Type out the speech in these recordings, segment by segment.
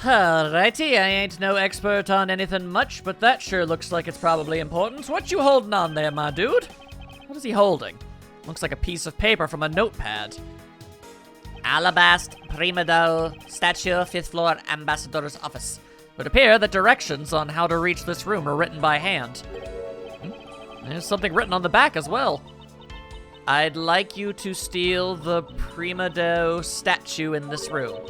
Alrighty, I ain't no expert on anything much, but that sure looks like it's probably important. What you holding on there, my dude? What is he holding? Looks like a piece of paper from a notepad. Alabast, Prima Dao, statue, 5th floor, ambassador's office. It would appear that directions on how to reach this room are written by hand. There's something written on the back as well. I'd like you to steal the Prima Dao statue in this room.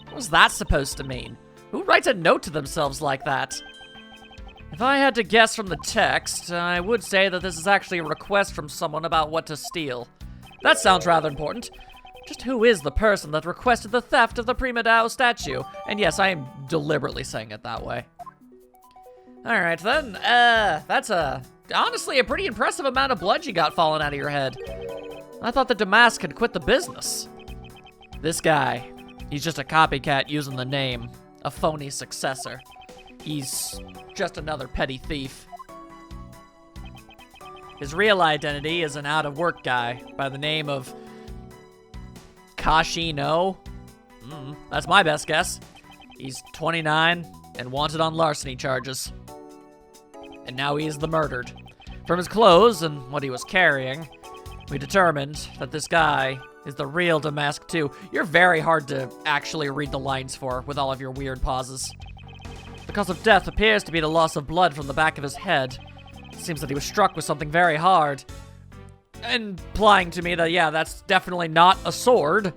What was that supposed to mean? Who writes a note to themselves like that? If I had to guess from the text, I would say that this is actually a request from someone about what to steal. That sounds rather important. Just who is the person that requested the theft of the Prima Dao statue? And yes, I am deliberately saying it that way. Alright then, that's honestly a pretty impressive amount of blood you got falling out of your head. I thought the Damask had quit the business. This guy, he's just a copycat using the name, a phony successor. He's just another petty thief. His real identity is an out-of-work guy by the name of Kashino. That's my best guess. He's 29 and wanted on larceny charges. And now he is the murdered. From his clothes and what he was carrying, we determined that this guy is the real Damask too. You're very hard to actually read the lines for with all of your weird pauses. The cause of death appears to be the loss of blood from the back of his head. It seems that he was struck with something very hard. Implying to me that, yeah, that's definitely not a sword.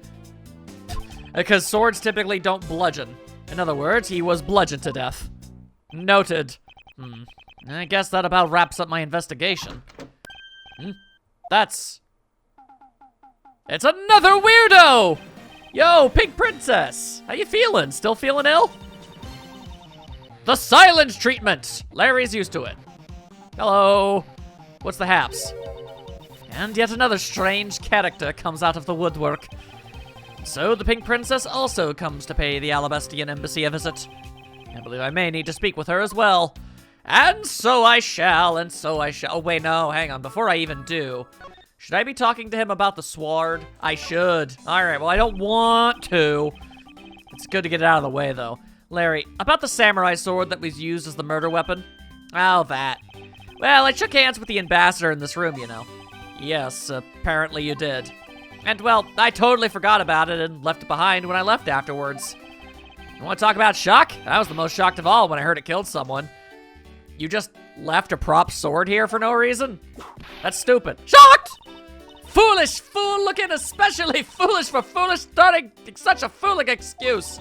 Because swords typically don't bludgeon. In other words, he was bludgeoned to death. Noted. I guess that about wraps up my investigation. It's another weirdo! Yo, Pink Princess! How you feeling? Still feeling ill? The silence treatment! Larry's used to it. Hello. What's the haps? And yet another strange character comes out of the woodwork. So the Pink Princess also comes to pay the Alabastian embassy a visit. I believe I may need to speak with her as well. And so I shall, and so I shall. Oh, wait, no, hang on. Before I even do, should I be talking to him about the sword? I should. All right, well, I don't want to. It's good to get it out of the way, though. Larry, about the samurai sword that was used as the murder weapon? Oh, that. Well, I shook hands with the ambassador in this room, you know. Yes, apparently you did. And, well, I totally forgot about it and left it behind when I left afterwards. You want to talk about shock? I was the most shocked of all when I heard it killed someone. You just left a prop sword here for no reason? That's stupid. Shocked! Foolish fool looking, especially foolish for foolish starting such a fooling excuse.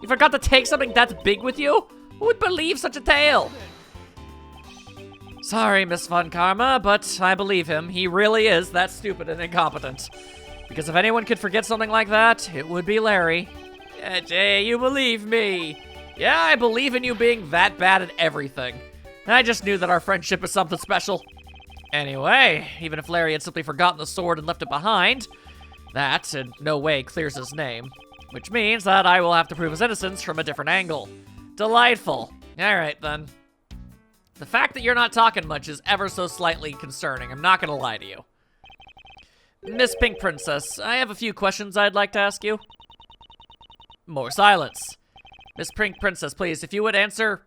You forgot to take something that big with you? Who would believe such a tale? Sorry, Miss Von Karma, but I believe him. He really is that stupid and incompetent. Because if anyone could forget something like that, it would be Larry. Yeah, Jay, you believe me. Yeah, I believe in you being that bad at everything. And I just knew that our friendship is something special. Anyway, even if Larry had simply forgotten the sword and left it behind, that in no way clears his name. Which means that I will have to prove his innocence from a different angle. Delightful. Alright then. The fact that you're not talking much is ever so slightly concerning, I'm not gonna lie to you. Miss Pink Princess, I have a few questions I'd like to ask you. More silence. Miss Pink Princess, please, if you would answer.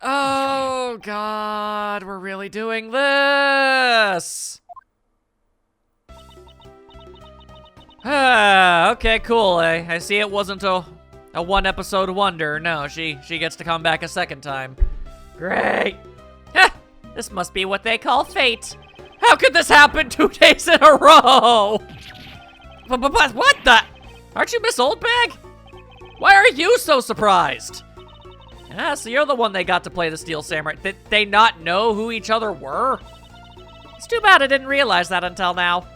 Oh, God, we're really doing this. Okay, cool. I see it wasn't a one-episode wonder. No, she gets to come back a second time. Great. This must be what they call fate. How could this happen 2 days in a row? But what the? Aren't you Miss Oldbag? Why are you so surprised? Yeah, so you're the one they got to play the Steel Samurai. Did they not know who each other were? It's too bad I didn't realize that until now.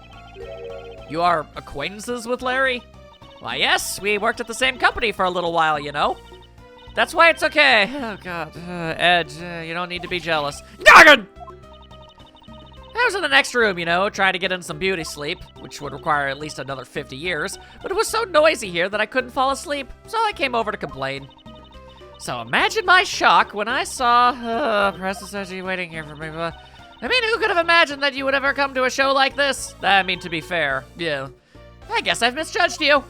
You are acquaintances with Larry? Why, yes, we worked at the same company for a little while, you know. That's why it's okay. Oh, God. Ed, you don't need to be jealous. Noggin! I was in the next room, you know, trying to get in some beauty sleep, which would require at least another 50 years, but it was so noisy here that I couldn't fall asleep, so I came over to complain. So imagine my shock when I saw, Precious Edgy waiting here for me. I mean, who could have imagined that you would ever come to a show like this? I mean, to be fair, yeah. I guess I've misjudged you.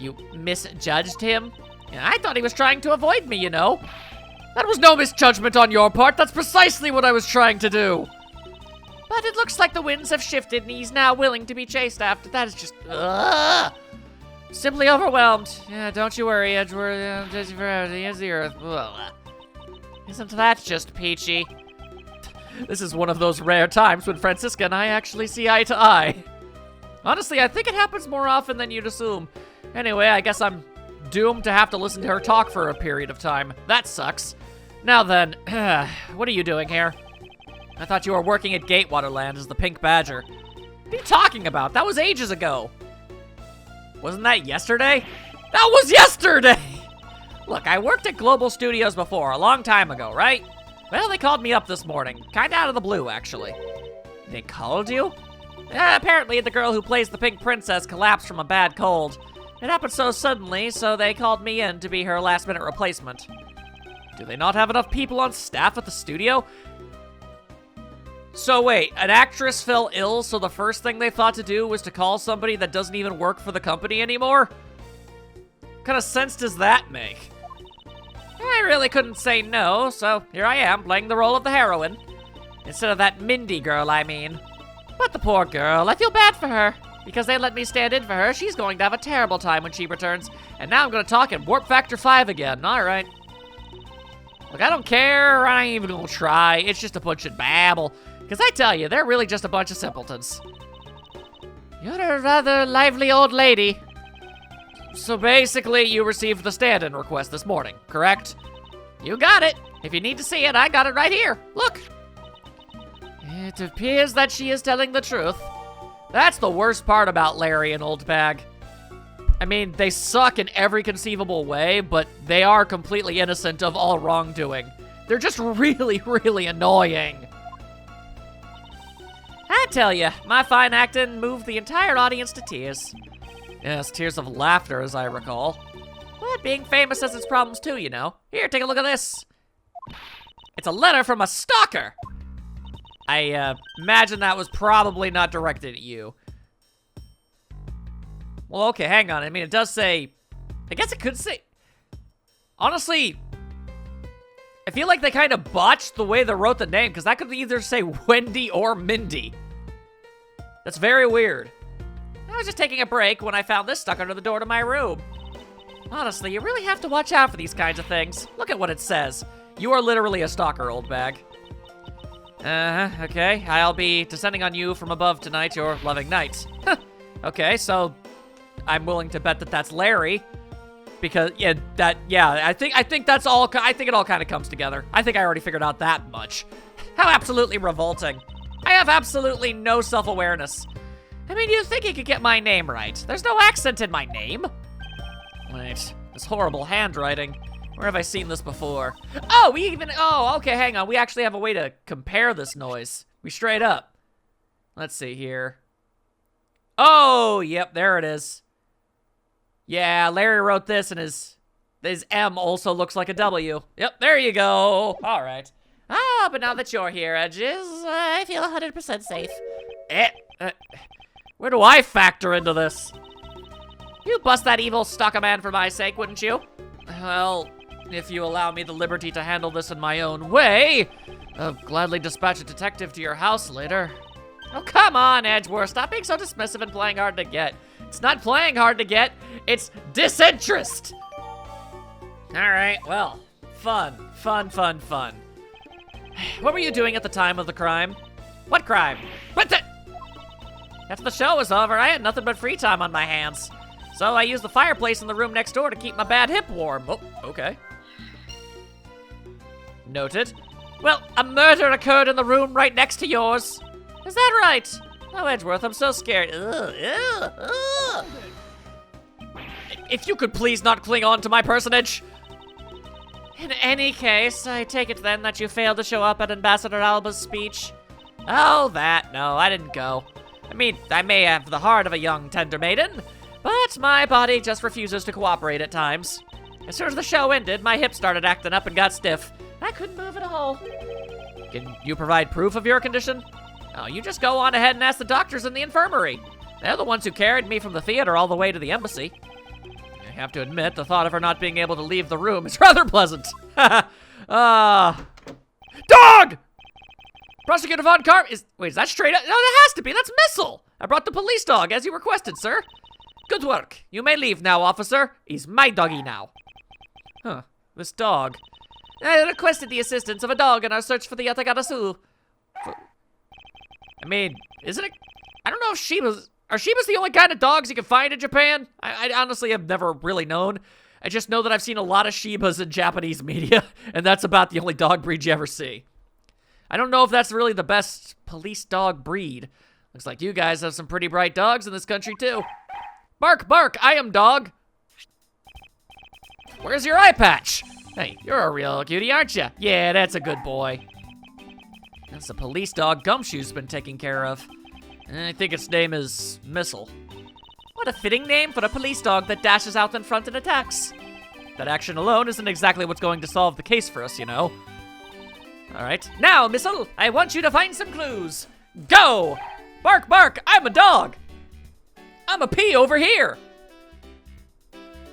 You misjudged him? Yeah, I thought he was trying to avoid me, you know. That was no misjudgment on your part. That's precisely what I was trying to do. But it looks like the winds have shifted and he's now willing to be chased after. That is just, simply overwhelmed. Yeah, don't you worry, Edgeworth. Just forever, the ends of the earth. Ugh. Isn't that just peachy? This is one of those rare times when Francisca and I actually see eye to eye. Honestly, I think it happens more often than you'd assume. Anyway, I guess I'm doomed to have to listen to her talk for a period of time. That sucks. Now then, what are you doing here? I thought you were working at Gatewaterland as the Pink Badger. What are you talking about? That was ages ago. Wasn't that yesterday? That was yesterday! Look, I worked at Global Studios before, a long time ago, right? Well, they called me up this morning. Kinda out of the blue, actually. They called you? Apparently the girl who plays the Pink Princess collapsed from a bad cold. It happened so suddenly, so they called me in to be her last-minute replacement. Do they not have enough people on staff at the studio? So wait, an actress fell ill, so the first thing they thought to do was to call somebody that doesn't even work for the company anymore? What kind of sense does that make? I really couldn't say no, so here I am, playing the role of the heroine. Instead of that Mindy girl, I mean. But the poor girl, I feel bad for her. Because they let me stand in for her, she's going to have a terrible time when she returns. And now I'm going to talk in Warp Factor 5 again, alright. Look, I don't care, I ain't even gonna try. It's just a bunch of babble. Because I tell you, they're really just a bunch of simpletons. You're a rather lively old lady. So basically, you received the stand-in request this morning, correct? You got it. If you need to see it, I got it right here. Look. It appears that she is telling the truth. That's the worst part about Larry and Old Bag. I mean, they suck in every conceivable way, but they are completely innocent of all wrongdoing. They're just really, really annoying. I tell you, my fine acting moved the entire audience to tears. Yes, tears of laughter, as I recall. But being famous has its problems too, you know. Here, take a look at this. It's a letter from a stalker. I imagine that was probably not directed at you. Well, okay, hang on. I mean, it does say... I guess it could say... Honestly, I feel like they kind of botched the way they wrote the name, because that could either say Wendy or Mindy. That's very weird. I was just taking a break when I found this stuck under the door to my room. Honestly, you really have to watch out for these kinds of things. Look at what it says. You are literally a stalker, Old Bag. Okay. I'll be descending on you from above tonight, your loving knight. Okay, so I'm willing to bet that that's Larry. Because, I think that's all, I think it all kind of comes together. I think I already figured out that much. How absolutely revolting. I have absolutely no self-awareness. I mean, you'd think you could get my name right. There's no accent in my name. Wait, this horrible handwriting. Where have I seen this before? Oh, okay, hang on. We actually have a way to compare this noise. We straight up. Let's see here. Oh, yep, there it is. Yeah, Larry wrote this and his M also looks like a W. Yep, there you go. All right. But now that you're here, Edges, I feel 100% safe. Where do I factor into this? You'd bust that evil stalker man for my sake, wouldn't you? Well, if you allow me the liberty to handle this in my own way, I'll gladly dispatch a detective to your house later. Oh, come on, Edgeworth. Stop being so dismissive and playing hard to get. It's not playing hard to get. It's disinterest. All right, well, fun. What were you doing at the time of the crime? What crime? After the show was over, I had nothing but free time on my hands. So I used the fireplace in the room next door to keep my bad hip warm. Oh, okay. Noted. Well, a murder occurred in the room right next to yours. Is that right? Oh, Edgeworth, I'm so scared. Ugh. If you could please not cling on to my personage. In any case, I take it then that you failed to show up at Ambassador Alba's speech. Oh, that. No, I didn't go. I mean, I may have the heart of a young tender maiden, but my body just refuses to cooperate at times. As soon as the show ended, my hip started acting up and got stiff. I couldn't move at all. Can you provide proof of your condition? Oh, you just go on ahead and ask the doctors in the infirmary. They're the ones who carried me from the theater all the way to the embassy. have to admit, the thought of her not being able to leave the room is rather pleasant. Dog! Prosecutor Von Carp is, wait, is that straight up? No, that has to be, that's Missile. I brought the police dog, as you requested, sir. Good work. You may leave now, officer. He's my doggy now. Huh, this dog. I requested the assistance of a dog in our search for the Yatagarasu. I mean, isn't it? I don't know if are Shibas the only kind of dogs you can find in Japan? I honestly have never really known. I just know that I've seen a lot of Shibas in Japanese media, and that's about the only dog breed you ever see. I don't know if that's really the best police dog breed. Looks like you guys have some pretty bright dogs in this country, too. Bark, bark, I am dog. Where's your eye patch? Hey, you're a real cutie, aren't you? Yeah, that's a good boy. That's a police dog Gumshoe's been taking care of. I think its name is Missile. What a fitting name for a police dog that dashes out in front and attacks. That action alone isn't exactly what's going to solve the case for us, you know. All right, now, Missile, I want you to find some clues. Go! Bark, bark, I'm a dog. I'm a pee over here.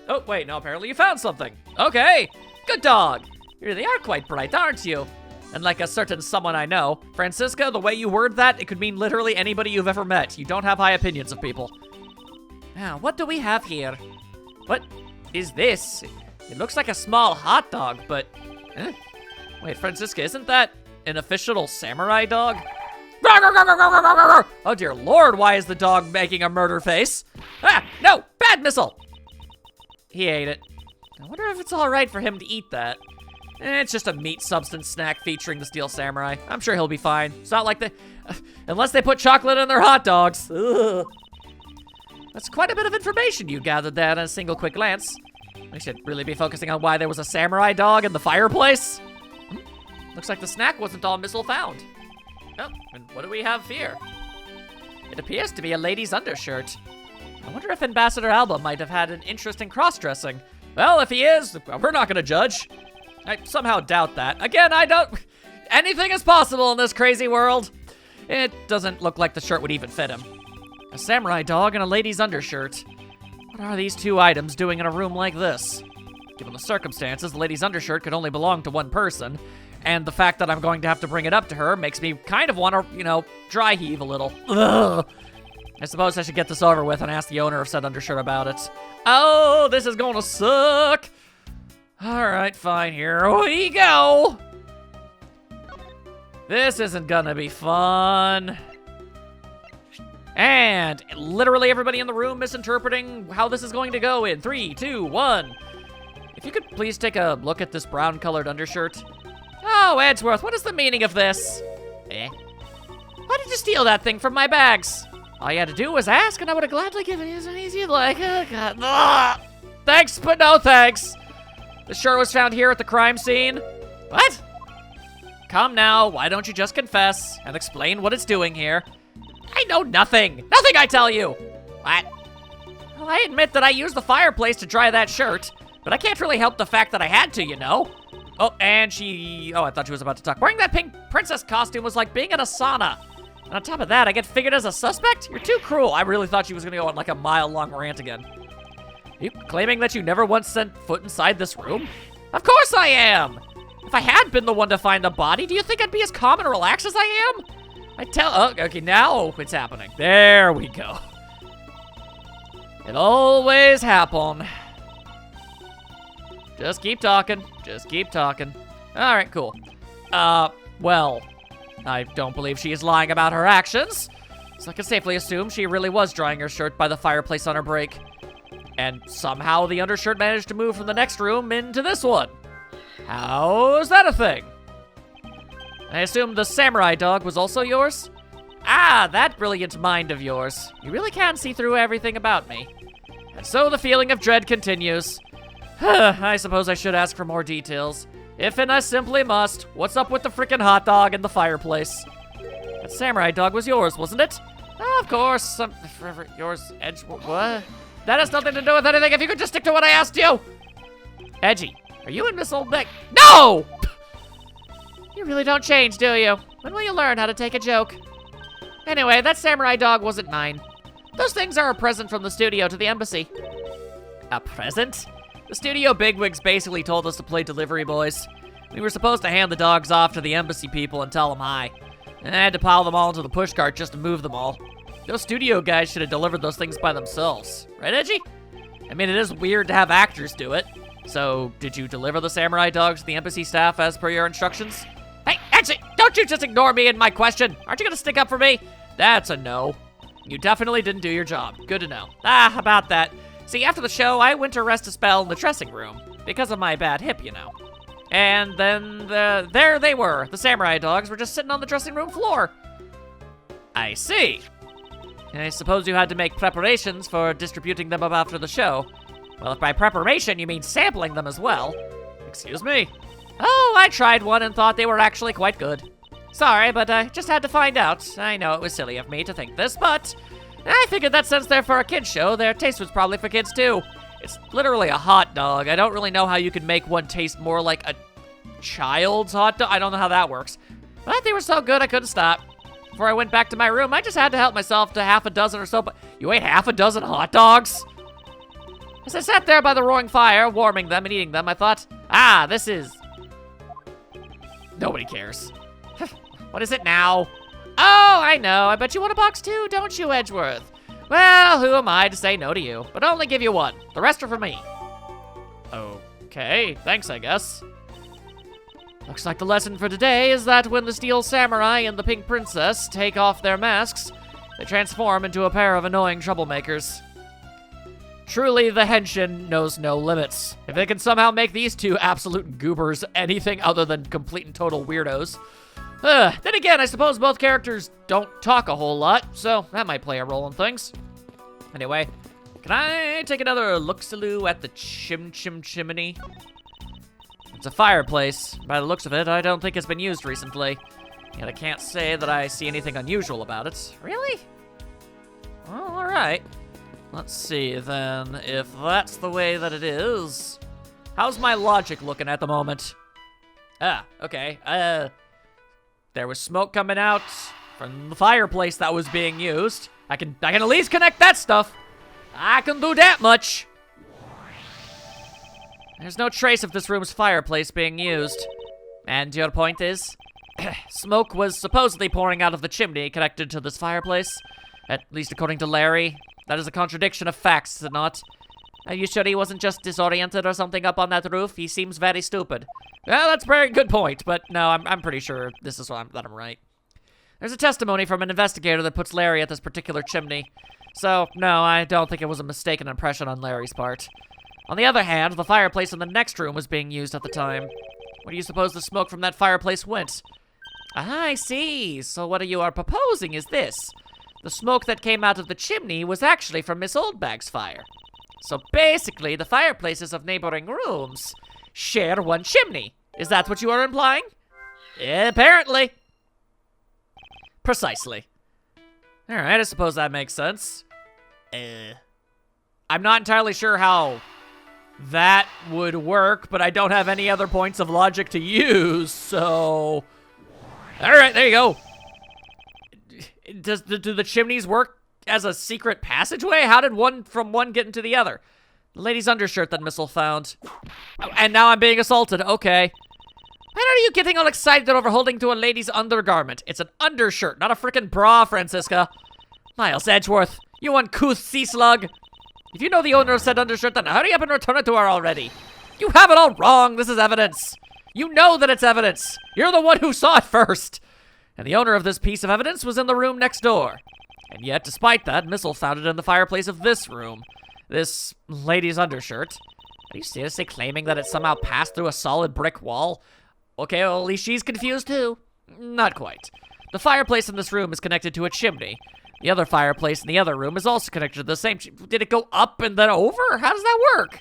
Oh, wait, no, apparently you found something. Okay, good dog. You really are quite bright, aren't you? And like a certain someone I know, Francisca, the way you word that, it could mean literally anybody you've ever met. You don't have high opinions of people. Now, what do we have here? What is this? It looks like a small hot dog, but... Wait, Francisca, isn't that an official samurai dog? Oh dear lord, why is the dog making a murder face? Ah, no, bad Missile! He ate it. I wonder if it's alright for him to eat that. It's just a meat substance snack featuring the Steel Samurai. I'm sure he'll be fine. It's not like unless they put chocolate in their hot dogs. Ugh. That's quite a bit of information you gathered there in a single quick glance. We should really be focusing on why there was a samurai dog in the fireplace. Looks like the snack wasn't all Missile found. Oh, and what do we have here? It appears to be a lady's undershirt. I wonder if Ambassador Alba might have had an interest in cross-dressing. Well, if he is, we're not gonna judge. I somehow doubt that. Again, I don't... Anything is possible in this crazy world. It doesn't look like the shirt would even fit him. A samurai dog and a lady's undershirt. What are these two items doing in a room like this? Given the circumstances, the lady's undershirt could only belong to one person. And the fact that I'm going to have to bring it up to her makes me kind of want to, you know, dry heave a little. Ugh. I suppose I should get this over with and ask the owner of said undershirt about it. Oh, this is going to suck. All right, fine, here we go. This isn't gonna be fun. And literally everybody in the room misinterpreting how this is going to go in 3, 2, 1. If you could please take a look at this brown-colored undershirt. Oh, Edgeworth, what is the meaning of this? Why did you steal that thing from my bags? All you had to do was ask, and I would have gladly given you as easy as like. Oh, God. Ugh. Thanks, but no thanks. The shirt was found here at the crime scene. What? Come now, why don't you just confess and explain what it's doing here? I know nothing. Nothing, I tell you. What? Well, I admit that I used the fireplace to dry that shirt, but I can't really help the fact that I had to, you know? Oh, and oh, I thought she was about to talk. Wearing that pink princess costume was like being in a sauna. And on top of that, I get figured as a suspect? You're too cruel. I really thought she was gonna go on like a mile-long rant again. Are you claiming that you never once set foot inside this room? Of course I am! If I had been the one to find the body, do you think I'd be as calm and relaxed as I am? Oh, okay, now it's happening. There we go. It always happen. Just keep talking. Just keep talking. All right, cool. Well, I don't believe she is lying about her actions. So I can safely assume she really was drying her shirt by the fireplace on her break. And somehow the undershirt managed to move from the next room into this one. How's that a thing? I assume the samurai dog was also yours? Ah, that brilliant mind of yours. You really can see through everything about me. And so the feeling of dread continues. I suppose I should ask for more details. If and I simply must, what's up with the frickin' hot dog in the fireplace? That samurai dog was yours, wasn't it? Oh, of course. Yours, Edgeworth. What? That has nothing to do with anything. If you could just stick to what I asked you. Edgy, are you in Miss Old Beck? No! You really don't change, do you? When will you learn how to take a joke? Anyway, that samurai dog wasn't mine. Those things are a present from the studio to the embassy. A present? The studio bigwigs basically told us to play delivery boys. We were supposed to hand the dogs off to the embassy people and tell them hi. And I had to pile them all into the pushcart just to move them all. Those studio guys should have delivered those things by themselves. Right, Edgy? I mean, it is weird to have actors do it. So, did you deliver the samurai dogs to the embassy staff as per your instructions? Hey, Edgy, don't you just ignore me and my question. Aren't you gonna stick up for me? That's a no. You definitely didn't do your job. Good to know. About that. See, after the show, I went to rest a spell in the dressing room. Because of my bad hip, you know. And then, there they were. The samurai dogs were just sitting on the dressing room floor. I see. I suppose you had to make preparations for distributing them up after the show. Well, if by preparation you mean sampling them as well. Excuse me. Oh, I tried one and thought they were actually quite good. Sorry, but I just had to find out. I know it was silly of me to think this, but I figured that since they're for a kid's show, their taste was probably for kids too. It's literally a hot dog. I don't really know how you could make one taste more like a child's hot dog. I don't know how that works. But they were so good I couldn't stop. Before I went back to my room, I just had to help myself to half a dozen or so, but you ate half a dozen hot dogs? As I sat there by the roaring fire, warming them and eating them, I thought, this is... Nobody cares. What is it now? Oh, I know. I bet you want a box too, don't you, Edgeworth? Well, who am I to say no to you? But I'll only give you one. The rest are for me. Okay, thanks, I guess. Looks like the lesson for today is that when the Steel Samurai and the Pink Princess take off their masks, they transform into a pair of annoying troublemakers. Truly, the henshin knows no limits. If they can somehow make these two absolute goobers anything other than complete and total weirdos. Then again, I suppose both characters don't talk a whole lot, so that might play a role in things. Anyway, can I take another look-saloo at the chimney? It's a fireplace. By the looks of it, I don't think it's been used recently. Yet I can't say that I see anything unusual about it. Really? Well, alright. Let's see, then, if that's the way that it is. How's my logic looking at the moment? Okay. There was smoke coming out from the fireplace that was being used. I can at least connect that stuff. I can do that much. There's no trace of this room's fireplace being used. And your point is? Smoke was supposedly pouring out of the chimney connected to this fireplace. At least according to Larry. That is a contradiction of facts, is it not? Are you sure he wasn't just disoriented or something up on that roof? He seems very stupid. Well, that's a very good point, but no, I'm pretty sure this is that I'm right. There's a testimony from an investigator that puts Larry at this particular chimney. So, no, I don't think it was a mistaken impression on Larry's part. On the other hand, the fireplace in the next room was being used at the time. Where do you suppose the smoke from that fireplace went? I see. So what you are proposing is this. The smoke that came out of the chimney was actually from Miss Oldbag's fire. So basically, the fireplaces of neighboring rooms share one chimney. Is that what you are implying? Apparently. Precisely. Alright, I suppose that makes sense. I'm not entirely sure how that would work, but I don't have any other points of logic to use, so... Alright, there you go. Do the chimneys work as a secret passageway? How did one get into the other? The lady's undershirt that Missile found. Oh, and now I'm being assaulted, okay. Why are you getting all excited over holding to a lady's undergarment? It's an undershirt, not a frickin' bra, Francisca. Miles Edgeworth, you uncouth sea slug. If you know the owner of said undershirt, then hurry up and return it to her already. You have it all wrong. This is evidence. You know that it's evidence. You're the one who saw it first. And the owner of this piece of evidence was in the room next door. And yet, despite that, Missile found it in the fireplace of this room. This lady's undershirt. Are you seriously claiming that it somehow passed through a solid brick wall? Okay, well, at least she's confused too. Not quite. The fireplace in this room is connected to a chimney. The other fireplace in the other room is also connected to the same Did it go up and then over? How does that work?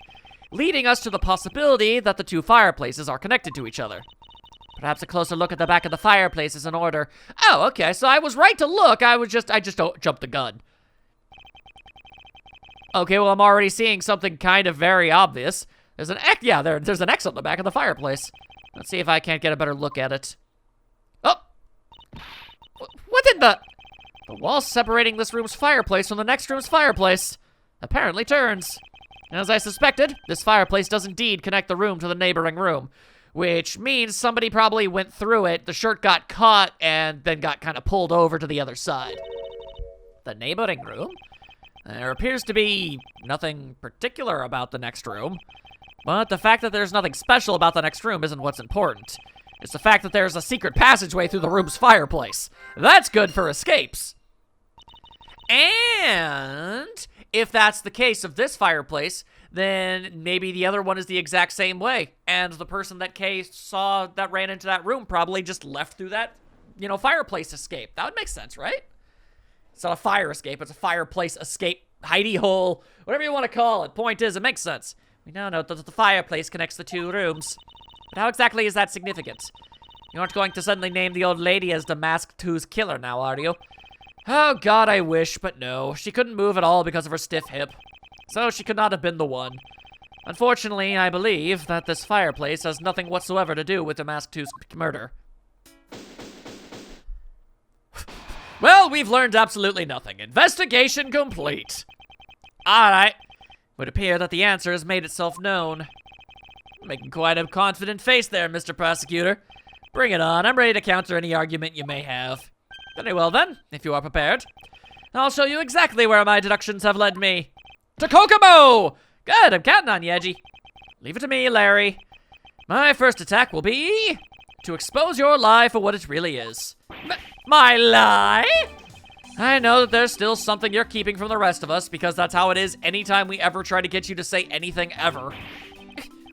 Leading us to the possibility that the two fireplaces are connected to each other. Perhaps a closer look at the back of the fireplace is in order. Oh, okay, so I was right to look. I just jumped the gun. Okay, well, I'm already seeing something kind of very obvious. There's an X, yeah, there's an X on the back of the fireplace. Let's see if I can't get a better look at it. Oh! What did the wall separating this room's fireplace from the next room's fireplace apparently turns. As I suspected, this fireplace does indeed connect the room to the neighboring room, which means somebody probably went through it, the shirt got caught, and then got kind of pulled over to the other side. The neighboring room? There appears to be nothing particular about the next room, but the fact that there's nothing special about the next room isn't what's important. It's the fact that there's a secret passageway through the room's fireplace. That's good for escapes. And if that's the case of this fireplace, then maybe the other one is the exact same way. And the person that Kay saw that ran into that room probably just left through that, fireplace escape. That would make sense, right? It's not a fire escape, it's a fireplace escape, hidey hole, whatever you want to call it. Point is, it makes sense. We now know that the fireplace connects the two rooms. But how exactly is that significant? You aren't going to suddenly name the old lady as the Mask 2's killer now, are you? Oh god, I wish, but no. She couldn't move at all because of her stiff hip. So she could not have been the one. Unfortunately, I believe that this fireplace has nothing whatsoever to do with the Mask 2's murder. Well, we've learned absolutely nothing. Investigation complete. Alright. Would appear that the answer has made itself known. Making quite a confident face there, Mr. Prosecutor. Bring it on. I'm ready to counter any argument you may have. Very well then, if you are prepared. I'll show you exactly where my deductions have led me. To Kokomo! Good, I'm counting on you, Edgy. Leave it to me, Larry. My first attack will be to expose your lie for what it really is. My lie? I know that there's still something you're keeping from the rest of us, because that's how it is anytime we ever try to get you to say anything ever.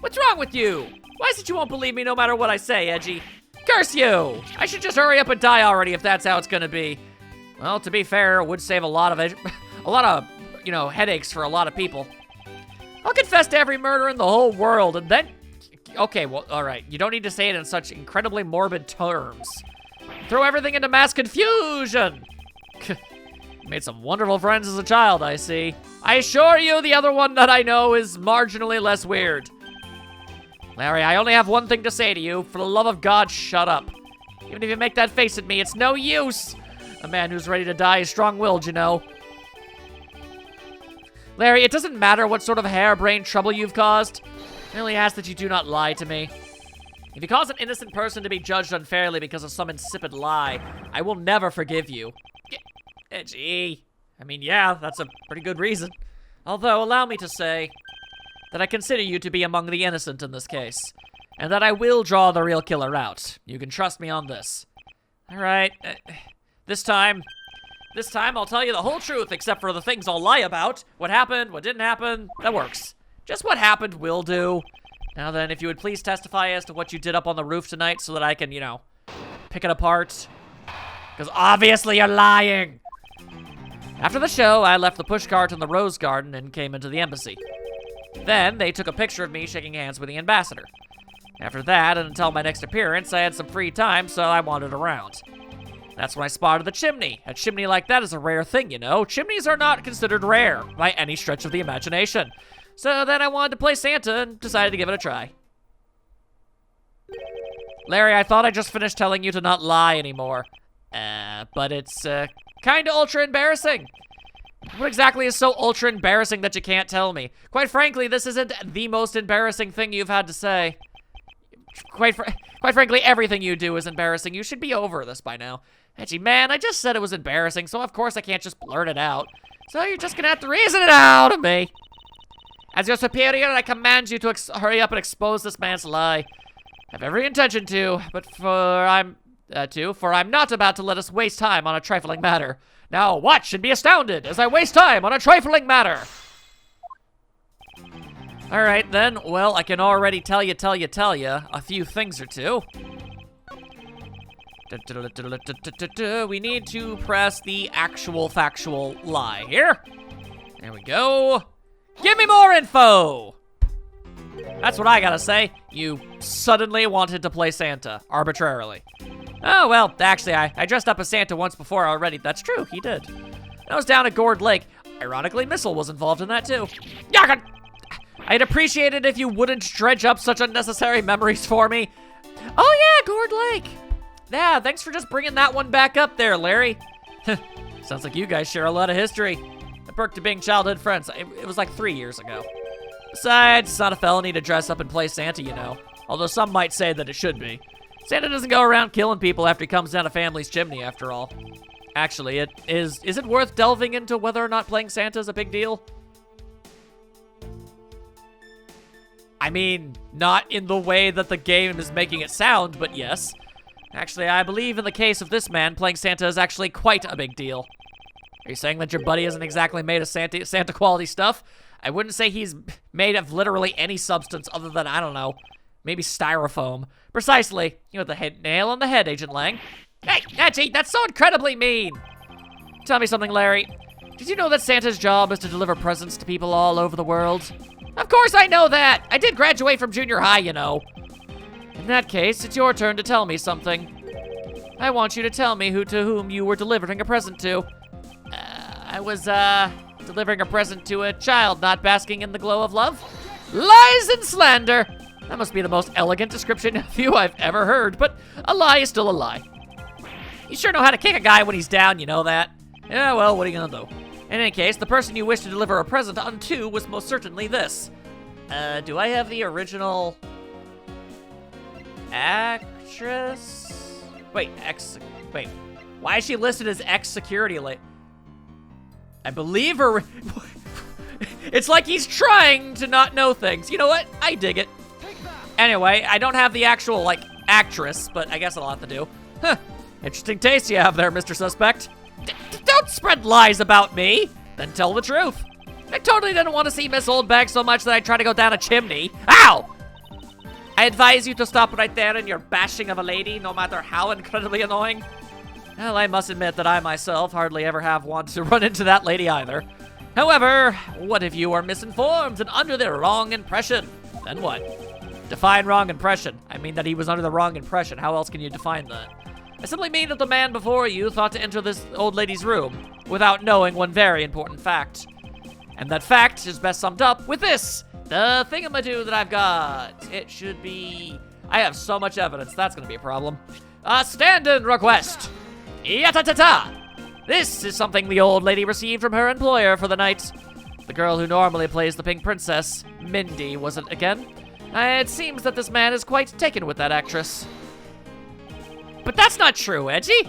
What's wrong with you? Why is it you won't believe me no matter what I say, Edgy? Curse you! I should just hurry up and die already if that's how it's gonna be. Well, to be fair, it would save a lot of headaches for a lot of people. I'll confess to every murder in the whole world, and then... Okay, well, alright. You don't need to say it in such incredibly morbid terms. Throw everything into mass confusion! Made some wonderful friends as a child, I see. I assure you the other one that I know is marginally less weird. Larry, I only have one thing to say to you. For the love of God, shut up. Even if you make that face at me, it's no use. A man who's ready to die is strong-willed, you know. Larry, it doesn't matter what sort of harebrained trouble you've caused. I only ask that you do not lie to me. If you cause an innocent person to be judged unfairly because of some insipid lie, I will never forgive you. Gee, I mean, yeah, that's a pretty good reason. Although, allow me to say that I consider you to be among the innocent in this case, and that I will draw the real killer out. You can trust me on this. All right, this time I'll tell you the whole truth except for the things I'll lie about. What happened, what didn't happen, that works. Just what happened will do. Now then, if you would please testify as to what you did up on the roof tonight so that I can, pick it apart. Because obviously you're lying. After the show, I left the pushcart in the rose garden and came into the embassy. Then, they took a picture of me shaking hands with the ambassador. After that, and until my next appearance, I had some free time, so I wandered around. That's when I spotted the chimney. A chimney like that is a rare thing, you know. Chimneys are not considered rare by any stretch of the imagination. So then I wanted to play Santa and decided to give it a try. Larry, I thought I just finished telling you to not lie anymore. But it's, kinda ultra embarrassing. What exactly is so ultra embarrassing that you can't tell me? Quite frankly, this isn't the most embarrassing thing you've had to say. Quite frankly, everything you do is embarrassing. You should be over this by now. Edgy, man, I just said it was embarrassing, so of course I can't just blurt it out. So you're just gonna have to reason it out of me. As your superior, I command you to hurry up and expose this man's lie. I have every intention to, for I'm not about to let us waste time on a trifling matter. Now watch and be astounded as I waste time on a trifling matter. All right then, well, I can already tell you a few things or two. We need to press the actual factual lie here. There we go. Give me more info! That's what I gotta say. You suddenly wanted to play Santa, arbitrarily. Oh, well, actually, I dressed up as Santa once before already. That's true, he did. That was down at Gourd Lake. Ironically, Missile was involved in that, too. I'd appreciate it if you wouldn't dredge up such unnecessary memories for me. Oh, yeah, Gourd Lake. Yeah, thanks for just bringing that one back up there, Larry. Sounds like you guys share a lot of history. The perk to being childhood friends. It was like 3 years ago. Besides, it's not a felony to dress up and play Santa, you know. Although some might say that it should be. Santa doesn't go around killing people after he comes down a family's chimney, after all. Actually, is it worth delving into whether or not playing Santa is a big deal? I mean, not in the way that the game is making it sound, but yes. Actually, I believe in the case of this man, playing Santa is actually quite a big deal. Are you saying that your buddy isn't exactly made of Santa quality stuff? I wouldn't say he's made of literally any substance other than, I don't know, maybe styrofoam. Precisely. You hit the nail on the head, Agent Lang. Hey, Edgy, that's so incredibly mean. Tell me something, Larry. Did you know that Santa's job is to deliver presents to people all over the world? Of course I know that. I did graduate from junior high, you know. In that case, it's your turn to tell me something. I want you to tell me to whom you were delivering a present to. I was, delivering a present to a child not basking in the glow of love. Lies and slander. That must be the most elegant description of you I've ever heard, but a lie is still a lie. You sure know how to kick a guy when he's down, you know that? Yeah, well, what are you gonna do? In any case, the person you wish to deliver a present unto was most certainly this. Do I have the original actress? Wait, why is she listed as ex-security lady? I believe her. It's like he's trying to not know things. You know what? I dig it. Anyway, I don't have the actual, like, actress, but I guess it'll have to do. Huh. Interesting taste you have there, Mr. Suspect. Don't spread lies about me. Then tell the truth. I totally didn't want to see Miss Oldbag so much that I tried to go down a chimney. Ow! I advise you to stop right there in your bashing of a lady, no matter how incredibly annoying. Well, I must admit that I myself hardly ever have wanted to run into that lady either. However, what if you are misinformed and under the wrong impression? Then what? Define wrong impression. I mean that he was under the wrong impression. How else can you define that? I simply mean that the man before you thought to enter this old lady's room without knowing one very important fact. And that fact is best summed up with this. The thingamadoo that I've got. It should be... I have so much evidence, that's gonna be a problem. A stand-in request. Yata-ta-ta! This is something the old lady received from her employer for the night. The girl who normally plays the Pink Princess, Mindy, was it again? It seems that this man is quite taken with that actress. But that's not true, Edgy.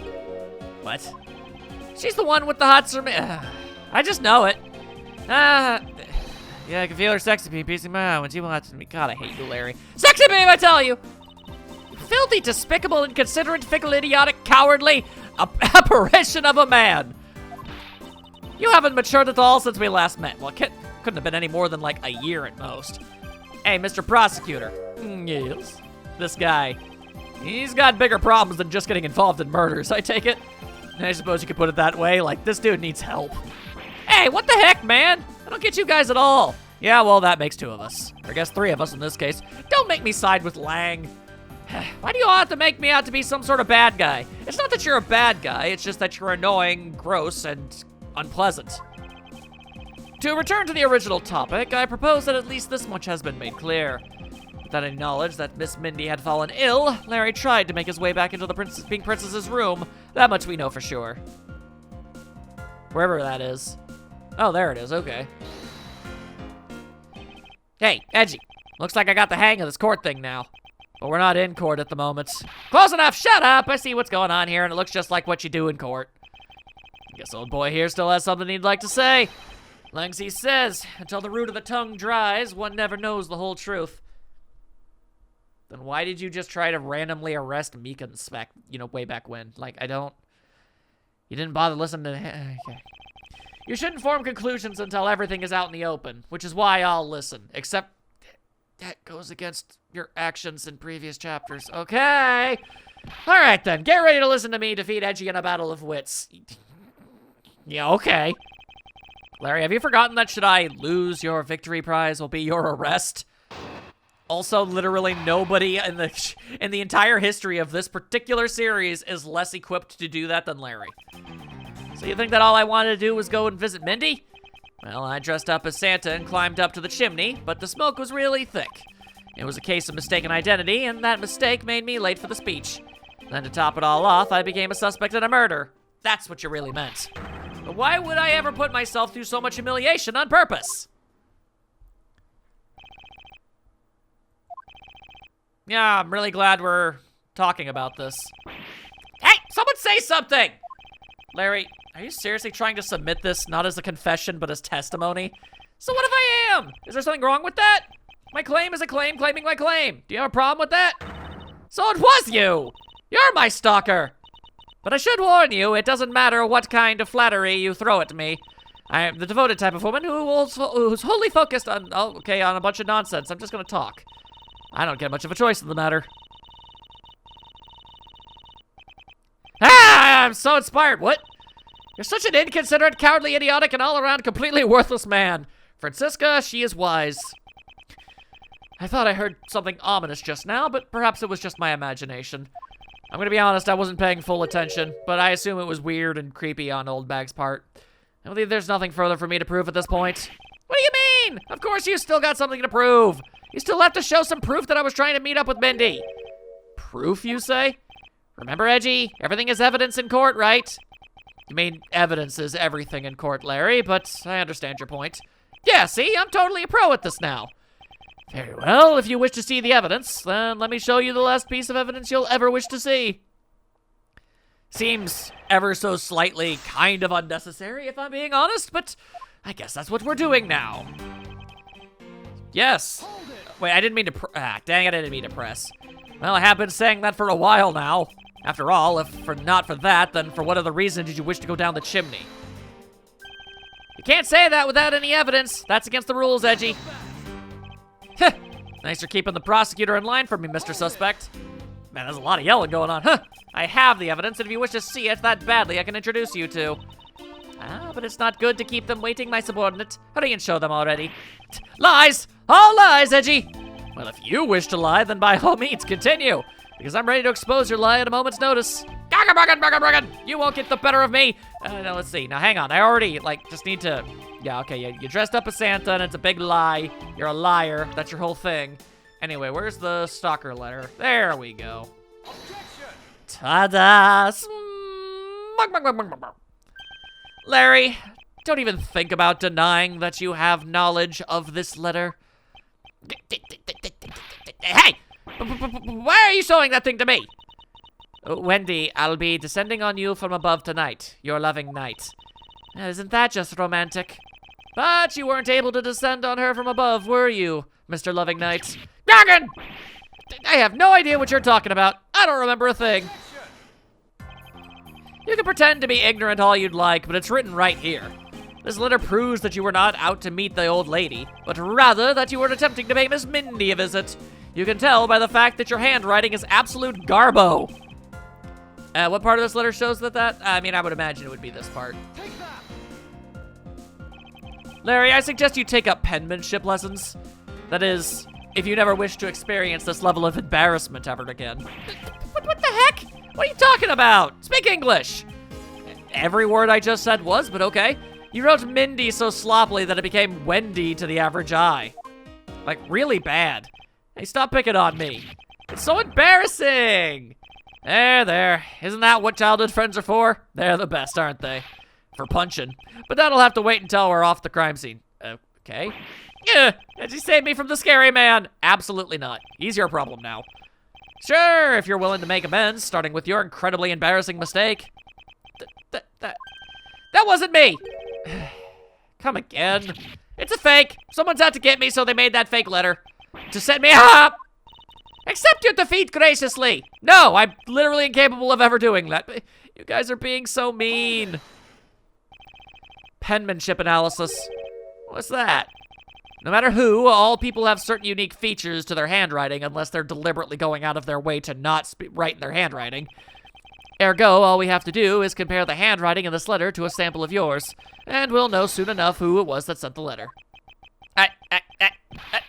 What? She's the one with the hot I just know it. Yeah, I can feel her sexy pee piecing my eye when she watches me. God, I hate you, Larry. Sexy babe, I tell you! Filthy, despicable, inconsiderate, fickle, idiotic, cowardly apparition of a man. You haven't matured at all since we last met. Well, it couldn't have been any more than like a year at most. Hey, Mr. Prosecutor. Yes? This guy. He's got bigger problems than just getting involved in murders, I take it. I suppose you could put it that way, like, this dude needs help. Hey, what the heck, man? I don't get you guys at all. Yeah, well, that makes two of us. Or I guess three of us in this case. Don't make me side with Lang. Why do you all have to make me out to be some sort of bad guy? It's not that you're a bad guy, it's just that you're annoying, gross, and unpleasant. To return to the original topic, I propose that at least this much has been made clear. Without any knowledge that Miss Mindy had fallen ill, Larry tried to make his way back into the Pink Princess's room. That much we know for sure. Wherever that is. Oh, there it is, okay. Hey, Edgy. Looks like I got the hang of this court thing now. But we're not in court at the moment. Close enough, shut up! I see what's going on here, and it looks just like what you do in court. I guess old boy here still has something he'd like to say. Langsy says, until the root of the tongue dries, one never knows the whole truth. Then why did you just try to randomly arrest Mika and Spec, way back when? Like, I don't... You didn't bother listening to... Okay. You shouldn't form conclusions until everything is out in the open, which is why I'll listen. Except, that goes against your actions in previous chapters. Okay. All right, then. Get ready to listen to me defeat Edgy in a battle of wits. Yeah, okay. Larry, have you forgotten that should I lose, your victory prize will be your arrest? Also, literally nobody in the entire history of this particular series is less equipped to do that than Larry. So you think that all I wanted to do was go and visit Mindy? Well, I dressed up as Santa and climbed up to the chimney, but the smoke was really thick. It was a case of mistaken identity, and that mistake made me late for the speech. Then to top it all off, I became a suspect in a murder. That's what you really meant. But why would I ever put myself through so much humiliation on purpose? Yeah, I'm really glad we're talking about this. Hey, someone say something! Larry, are you seriously trying to submit this not as a confession, but as testimony? So what if I am? Is there something wrong with that? My claim is a claim claiming my claim. Do you have a problem with that? So it was you! You're my stalker! But I should warn you, it doesn't matter what kind of flattery you throw at me. I am the devoted type of woman who's wholly focused on, on a bunch of nonsense. I'm just gonna talk. I don't get much of a choice in the matter. Ah, I'm so inspired. What? You're such an inconsiderate, cowardly, idiotic, and all-around completely worthless man. Francisca, she is wise. I thought I heard something ominous just now, but perhaps it was just my imagination. I'm gonna be honest, I wasn't paying full attention, but I assume it was weird and creepy on Old Bag's part. I believe there's nothing further for me to prove at this point. What do you mean? Of course you still got something to prove. You still have to show some proof that I was trying to meet up with Mindy. Proof, you say? Remember, Edgy, everything is evidence in court, right? You mean evidence is everything in court, Larry, but I understand your point. Yeah, see, I'm totally a pro at this now. Very well, if you wish to see the evidence, then let me show you the last piece of evidence you'll ever wish to see. Seems ever so slightly kind of unnecessary, if I'm being honest, but I guess that's what we're doing now. Yes. Wait, I didn't mean to dang it, I didn't mean to press. Well, I have been saying that for a while now. After all, if not for that, then for what other reason did you wish to go down the chimney? You can't say that without any evidence. That's against the rules, Edgy. Heh. Thanks for keeping the prosecutor in line for me, Mr. Suspect. Man, there's a lot of yelling going on. Huh. I have the evidence, and if you wish to see it that badly, I can introduce you to. Ah, but it's not good to keep them waiting, my subordinate. Hurry and show them already. Lies! All lies, Edgy! Well, if you wish to lie, then by all means, continue. Because I'm ready to expose your lie at a moment's notice. You won't get the better of me. Now, let's see. Now, hang on. I already, just need to... Yeah, okay, you dressed up as Santa, and it's a big lie. You're a liar. That's your whole thing. Anyway, where's the stalker letter? There we go. Ta-da! Larry, don't even think about denying that you have knowledge of this letter. Hey! Why are you showing that thing to me? Wendy, I'll be descending on you from above tonight, your loving knight. Isn't that just romantic? But you weren't able to descend on her from above, were you, Mr. Loving Knight? Dragon! I have no idea what you're talking about. I don't remember a thing. You can pretend to be ignorant all you'd like, but it's written right here. This letter proves that you were not out to meet the old lady, but rather that you were attempting to pay Miss Mindy a visit. You can tell by the fact that your handwriting is absolute garbo. What part of this letter shows that? I mean, I would imagine it would be this part. Larry, I suggest you take up penmanship lessons. That is, if you never wish to experience this level of embarrassment ever again. What the heck? What are you talking about? Speak English. Every word I just said was, but okay. You wrote Mindy so sloppily that it became Wendy to the average eye. Like, really bad. Hey, stop picking on me. It's so embarrassing. There. Isn't that what childhood friends are for? They're the best, aren't they? For punching. But that'll have to wait until we're off the crime scene. Okay. Yeah, did you save me from the scary man? Absolutely not. He's your problem now. Sure, if you're willing to make amends, starting with your incredibly embarrassing mistake. That wasn't me. Come again. It's a fake. Someone's out to get me, so they made that fake letter. To set me up. Accept your defeat graciously. No, I'm literally incapable of ever doing that. You guys are being so mean. Penmanship analysis. What's that? No matter who, all people have certain unique features to their handwriting unless they're deliberately going out of their way to not write in their handwriting. Ergo, all we have to do is compare the handwriting in this letter to a sample of yours, and we'll know soon enough who it was that sent the letter.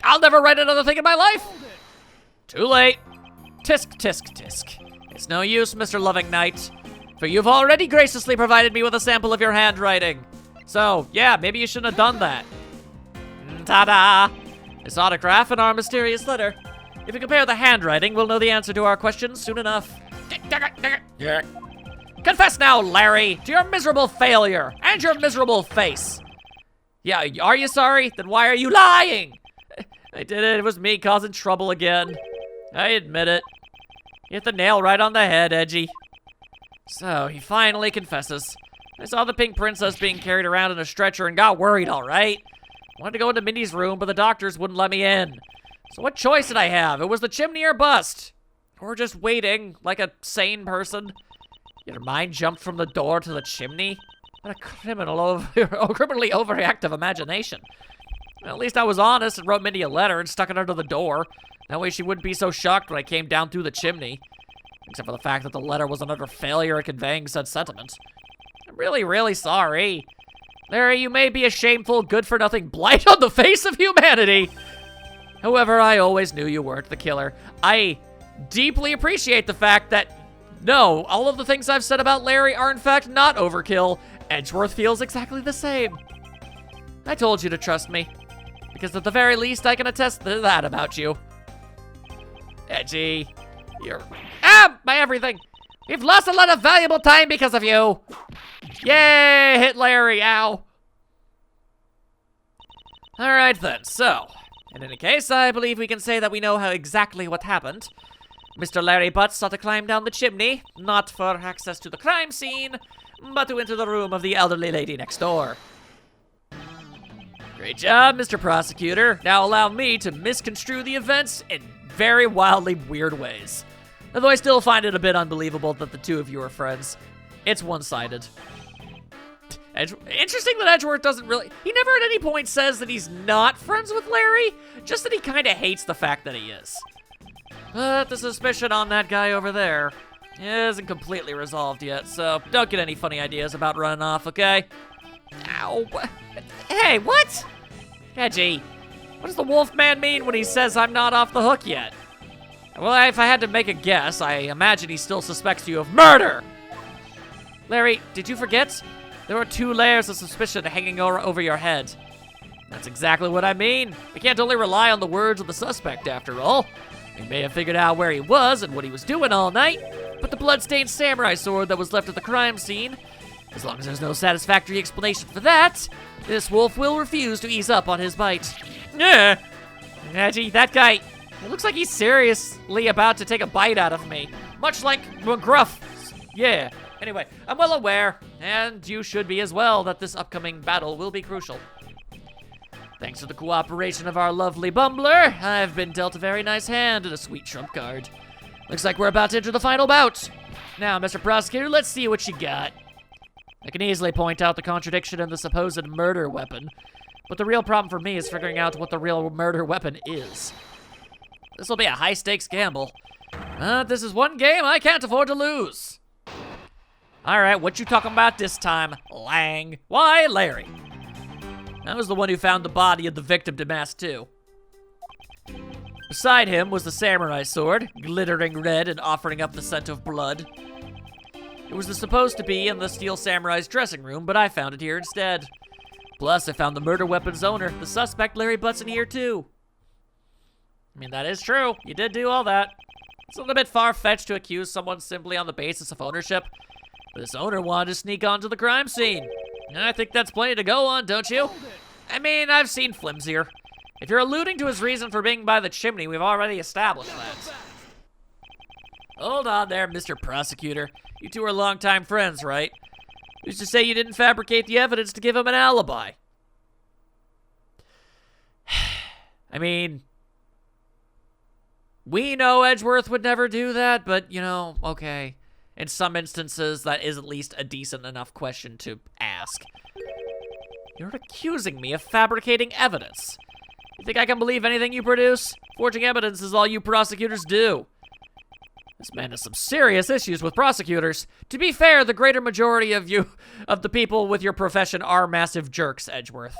I'll never write another thing in my life! Too late. Tisk, tisk, tisk. It's no use, Mr. Loving Knight, for you've already graciously provided me with a sample of your handwriting. So, yeah, maybe you shouldn't have done that. Ta-da! This autograph and our mysterious letter. If we compare the handwriting, we'll know the answer to our questions soon enough. Confess now, Larry, to your miserable failure and your miserable face. Yeah, are you sorry? Then why are you lying? I did it. It was me causing trouble again. I admit it. You hit the nail right on the head, Edgy. So, he finally confesses. I saw the pink princess being carried around in a stretcher and got worried, alright? Wanted to go into Minnie's room, but the doctors wouldn't let me in. So what choice did I have? It was the chimney or bust. Or just waiting, like a sane person. Your mind jumped from the door to the chimney? What a criminally overreactive imagination. Well, at least I was honest and wrote Minnie a letter and stuck it under the door. That way she wouldn't be so shocked when I came down through the chimney. Except for the fact that the letter was another failure at conveying said sentiment. I'm really, really sorry. Larry, you may be a shameful, good-for-nothing blight on the face of humanity. However, I always knew you weren't the killer. I deeply appreciate the fact that, no, all of the things I've said about Larry are in fact not overkill. Edgeworth feels exactly the same. I told you to trust me, because at the very least I can attest to that about you. Edgy, you're... my everything! We've lost a lot of valuable time because of you! Yay! Hit Larry, ow! Alright then, so... in any case, I believe we can say that we know how exactly what happened. Mr. Larry Butts sought to climb down the chimney, not for access to the crime scene, but to enter the room of the elderly lady next door. Great job, Mr. Prosecutor. Now allow me to misconstrue the events in very wildly weird ways. Although I still find it a bit unbelievable that the two of you are friends. It's one-sided. Interesting that Edgeworth doesn't really... he never at any point says that he's not friends with Larry, just that he kind of hates the fact that he is. But the suspicion on that guy over there isn't completely resolved yet, so don't get any funny ideas about running off, okay? Ow. Hey, what? Edgy, what does the Wolfman mean when he says I'm not off the hook yet? Well, if I had to make a guess, I imagine he still suspects you of murder! Larry, did you forget? There are 2 layers of suspicion hanging over your head. That's exactly what I mean. We can't only rely on the words of the suspect, after all. We may have figured out where he was and what he was doing all night, but the blood-stained samurai sword that was left at the crime scene, as long as there's no satisfactory explanation for that, this wolf will refuse to ease up on his bite. Yeah. Gee, that guy, it looks like he's seriously about to take a bite out of me. Much like McGruff. Yeah. Anyway, I'm well aware, and you should be as well, that this upcoming battle will be crucial. Thanks to the cooperation of our lovely bumbler, I've been dealt a very nice hand and a sweet trump card. Looks like we're about to enter the final bout. Now, Mr. Prosecutor, let's see what you got. I can easily point out the contradiction in the supposed murder weapon, but the real problem for me is figuring out what the real murder weapon is. This will be a high-stakes gamble. This is one game I can't afford to lose. Alright, what you talking about this time, Lang? Why, Larry? I was the one who found the body of the victim to mask too. Beside him was the samurai sword, glittering red and offering up the scent of blood. It was supposed to be in the Steel Samurai's dressing room, but I found it here instead. Plus, I found the murder weapon's owner, the suspect Larry Butts, in here too. I mean, that is true. You did do all that. It's a little bit far-fetched to accuse someone simply on the basis of ownership, but this owner wanted to sneak onto the crime scene. And I think that's plenty to go on, don't you? I mean, I've seen flimsier. If you're alluding to his reason for being by the chimney, we've already established that. Hold on there, Mr. Prosecutor. You two are longtime friends, right? Who's to say you didn't fabricate the evidence to give him an alibi? I mean, we know Edgeworth would never do that, but, you know, okay. In some instances, that is at least a decent enough question to ask. You're accusing me of fabricating evidence. You think I can believe anything you produce? Forging evidence is all you prosecutors do. This man has some serious issues with prosecutors. To be fair, the greater majority of the people with your profession are massive jerks, Edgeworth.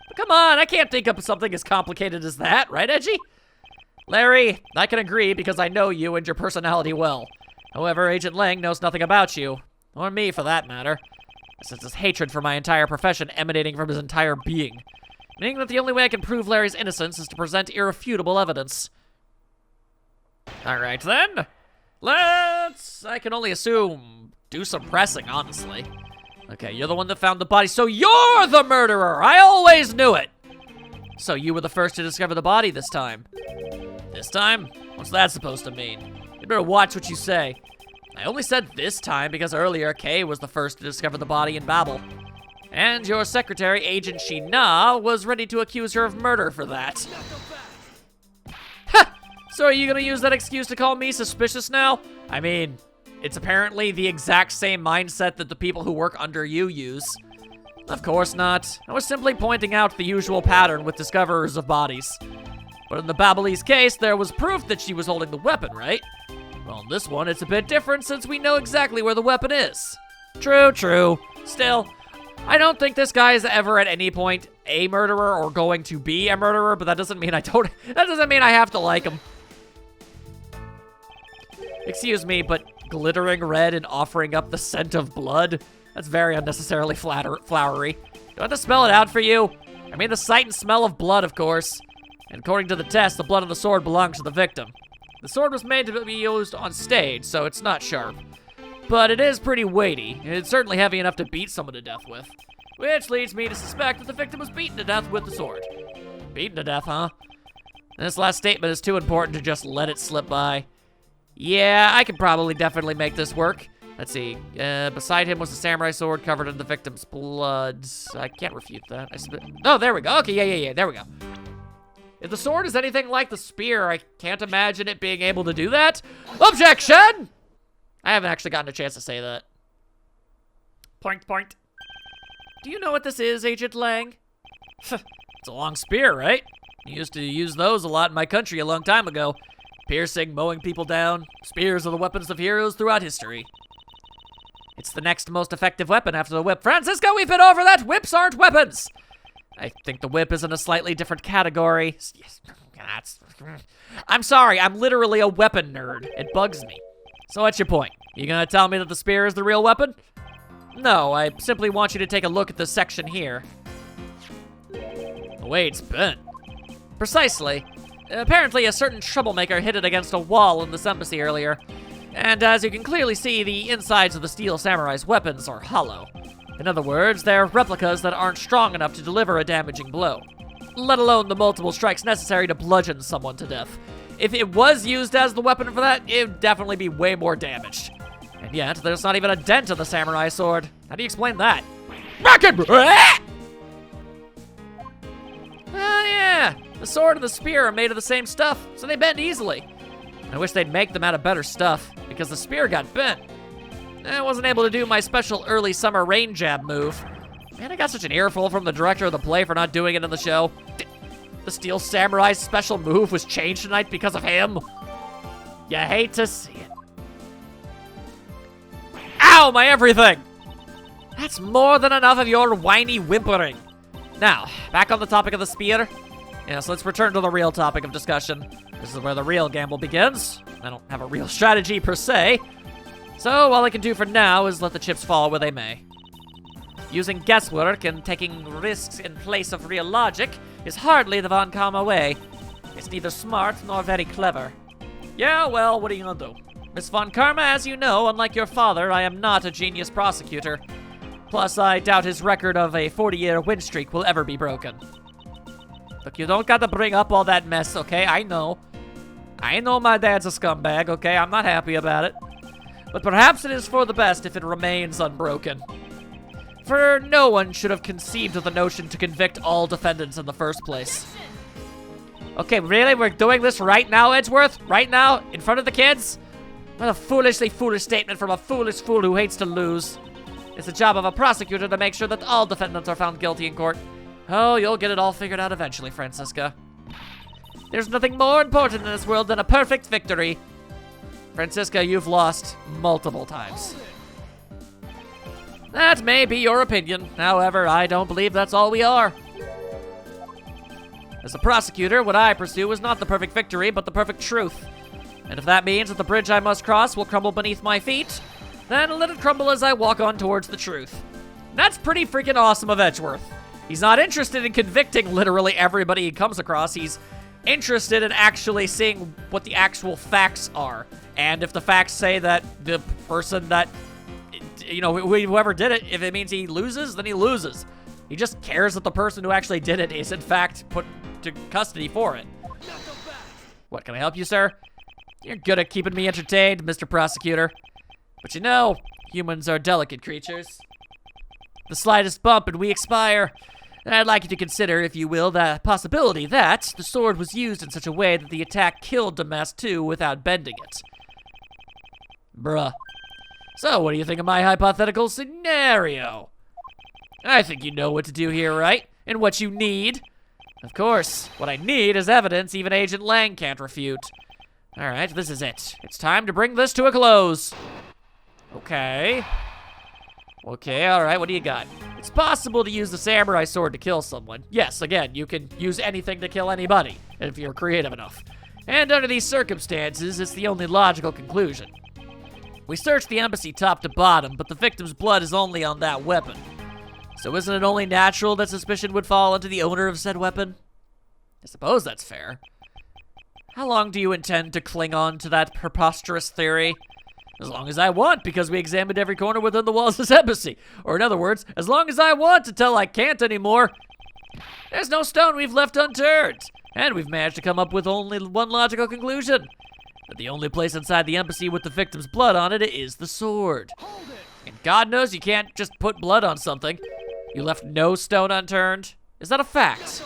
But come on, I can't think of something as complicated as that, right, Edgy? Larry, I can agree because I know you and your personality well. However, Agent Lang knows nothing about you, or me for that matter. Since his hatred for my entire profession emanating from his entire being, meaning that the only way I can prove Larry's innocence is to present irrefutable evidence. Alright then, let's, I can only assume, do some pressing, honestly. Okay, you're the one that found the body, so you're the murderer! I always knew it! So you were the first to discover the body this time. This time? What's that supposed to mean? You better watch what you say. I only said this time because earlier Kay was the first to discover the body in Babel. And your secretary, Agent Shina, was ready to accuse her of murder for that. Ha! So are you gonna use that excuse to call me suspicious now? I mean, it's apparently the exact same mindset that the people who work under you use. Of course not. I was simply pointing out the usual pattern with discoverers of bodies. But in the Babelese case, there was proof that she was holding the weapon, right? Well, in this one, it's a bit different since we know exactly where the weapon is. True, true. Still, I don't think this guy is ever at any point a murderer or going to be a murderer, but that doesn't mean that doesn't mean I have to like him. Excuse me, but glittering red and offering up the scent of blood? That's very unnecessarily flowery. Do I have to spell it out for you? I mean the sight and smell of blood, of course. And according to the test, the blood on the sword belongs to the victim. The sword was made to be used on stage, so it's not sharp. But it is pretty weighty, and it's certainly heavy enough to beat someone to death with. Which leads me to suspect that the victim was beaten to death with the sword. Beaten to death, huh? This last statement is too important to just let it slip by. Yeah, I can probably definitely make this work. Let's see. Beside him was a samurai sword covered in the victim's blood. I can't refute that. Oh, there we go. Okay, yeah. There we go. If the sword is anything like the spear, I can't imagine it being able to do that. Objection! I haven't actually gotten a chance to say that. Point. Do you know what this is, Agent Lang? It's a long spear, right? I used to use those a lot in my country a long time ago. Piercing, mowing people down. Spears are the weapons of heroes throughout history. It's the next most effective weapon after the whip. Francisco, we've been over that! Whips aren't weapons! I think the whip is in a slightly different category. I'm sorry, I'm literally a weapon nerd. It bugs me. So what's your point? You gonna tell me that the spear is the real weapon? No, I simply want you to take a look at this section here. The way it's bent. Precisely. Apparently, a certain troublemaker hit it against a wall in this embassy earlier. And as you can clearly see, the insides of the steel samurai's weapons are hollow. In other words, they're replicas that aren't strong enough to deliver a damaging blow, let alone the multiple strikes necessary to bludgeon someone to death. If it was used as the weapon for that, it would definitely be way more damaged. And yet, there's not even a dent in the samurai sword. How do you explain that? Yeah, the sword and the spear are made of the same stuff, so they bend easily. I wish they'd make them out of better stuff, because the spear got bent. I wasn't able to do my special early summer rain jab move. Man, I got such an earful from the director of the play for not doing it in the show. The Steel Samurai's special move was changed tonight because of him. You hate to see it. Ow, my everything! That's more than enough of your whiny whimpering. Now, back on the topic of the spear. Yes, let's return to the real topic of discussion. This is where the real gamble begins. I don't have a real strategy per se. So, all I can do for now is let the chips fall where they may. Using guesswork and taking risks in place of real logic is hardly the Von Karma way. It's neither smart nor very clever. Yeah, well, what are you gonna do? Miss Von Karma, as you know, unlike your father, I am not a genius prosecutor. Plus, I doubt his record of a 40-year win streak will ever be broken. Look, you don't gotta bring up all that mess, okay? I know my dad's a scumbag, okay? I'm not happy about it. But perhaps it is for the best if it remains unbroken. For no one should have conceived of the notion to convict all defendants in the first place. Okay, really? We're doing this right now, Edgeworth? Right now? In front of the kids? What a foolishly foolish statement from a foolish fool who hates to lose. It's the job of a prosecutor to make sure that all defendants are found guilty in court. Oh, you'll get it all figured out eventually, Francisca. There's nothing more important in this world than a perfect victory. Francisca, you've lost multiple times. That may be your opinion. However, I don't believe that's all we are. As a prosecutor, what I pursue is not the perfect victory, but the perfect truth. And if that means that the bridge I must cross will crumble beneath my feet, then let it crumble as I walk on towards the truth. That's pretty freaking awesome of Edgeworth. He's not interested in convicting literally everybody he comes across. He's interested in actually seeing what the actual facts are. And if the facts say that the person that, you know, whoever did it, if it means he loses, then he loses. He just cares that the person who actually did it is in fact put to custody for it. What, can I help you, sir? You're good at keeping me entertained, Mr. Prosecutor. But you know, humans are delicate creatures. The slightest bump and we expire. And I'd like you to consider, if you will, the possibility that the sword was used in such a way that the attack killed Damas 2 without bending it. Bruh. So, what do you think of my hypothetical scenario? I think you know what to do here, right? And what you need. Of course, what I need is evidence even Agent Lang can't refute. Alright, this is it. It's time to bring this to a close. Okay. Okay, alright, what do you got? It's possible to use the samurai sword to kill someone. Yes, again, you can use anything to kill anybody, if you're creative enough. And under these circumstances, it's the only logical conclusion. We searched the embassy top to bottom, but the victim's blood is only on that weapon. So isn't it only natural that suspicion would fall onto the owner of said weapon? I suppose that's fair. How long do you intend to cling on to that preposterous theory? As long as I want, because we examined every corner within the walls of this embassy. Or in other words, as long as I want until I can't anymore. There's no stone we've left unturned. And we've managed to come up with only one logical conclusion. That the only place inside the embassy with the victim's blood on it is the sword. And God knows you can't just put blood on something. You left no stone unturned. Is that a fact?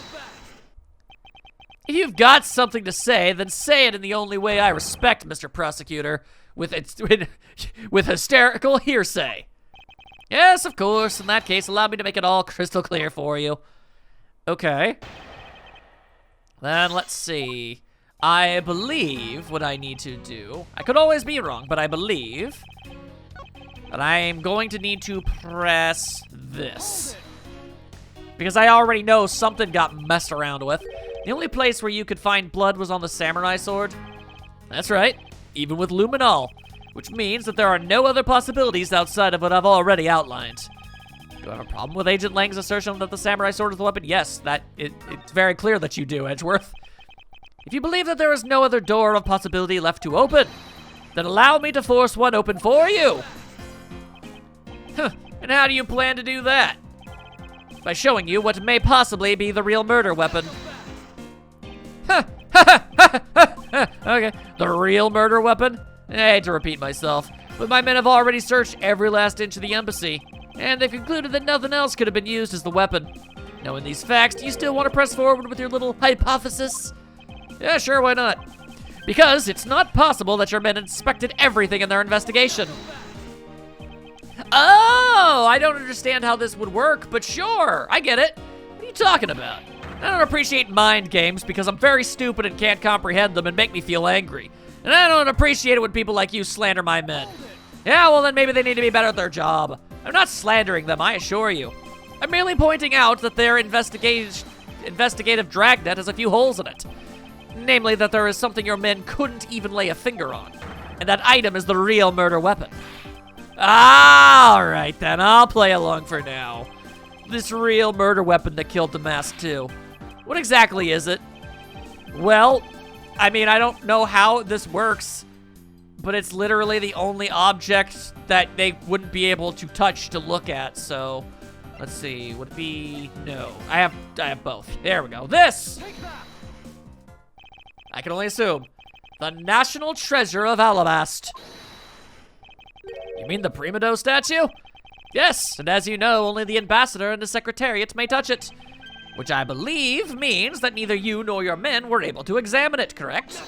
If you've got something to say, then say it in the only way I respect, Mr. Prosecutor, with hysterical hearsay. Yes, of course. In that case, allow me to make it all crystal clear for you. Okay. Then let's see. I believe what I need to do. I could always be wrong, but I believe that I am going to need to press this. Because I already know something got messed around with. The only place where you could find blood was on the samurai sword. That's right, even with luminol, which means that there are no other possibilities outside of what I've already outlined. Do I have a problem with Agent Lang's assertion that the samurai sword is the weapon? Yes, it's very clear that you do, Edgeworth. If you believe that there is no other door of possibility left to open, then allow me to force one open for you. Huh, and how do you plan to do that? By showing you what may possibly be the real murder weapon. Okay, the real murder weapon? I hate to repeat myself, but my men have already searched every last inch of the embassy, and they've concluded that nothing else could have been used as the weapon. Knowing these facts, do you still want to press forward with your little hypothesis? Yeah, sure, why not? Because it's not possible that your men inspected everything in their investigation. Oh, I don't understand how this would work, but sure, I get it. What are you talking about? I don't appreciate mind games because I'm very stupid and can't comprehend them and make me feel angry. And I don't appreciate it when people like you slander my men. Yeah, well then maybe they need to be better at their job. I'm not slandering them, I assure you. I'm merely pointing out that their investigative dragnet has a few holes in it. Namely that there is something your men couldn't even lay a finger on. And that item is the real murder weapon. Alright then, I'll play along for now. This real murder weapon that killed Damas 2. What exactly is it? Well, I mean, I don't know how this works, but it's literally the only object that they wouldn't be able to touch to look at, so let's see, would it be, no, I have both. There we go, this! I can only assume, the national treasure of Alabast. You mean the Primado statue? Yes, and as you know, only the ambassador and the secretariat may touch it. Which I believe means that neither you nor your men were able to examine it, correct?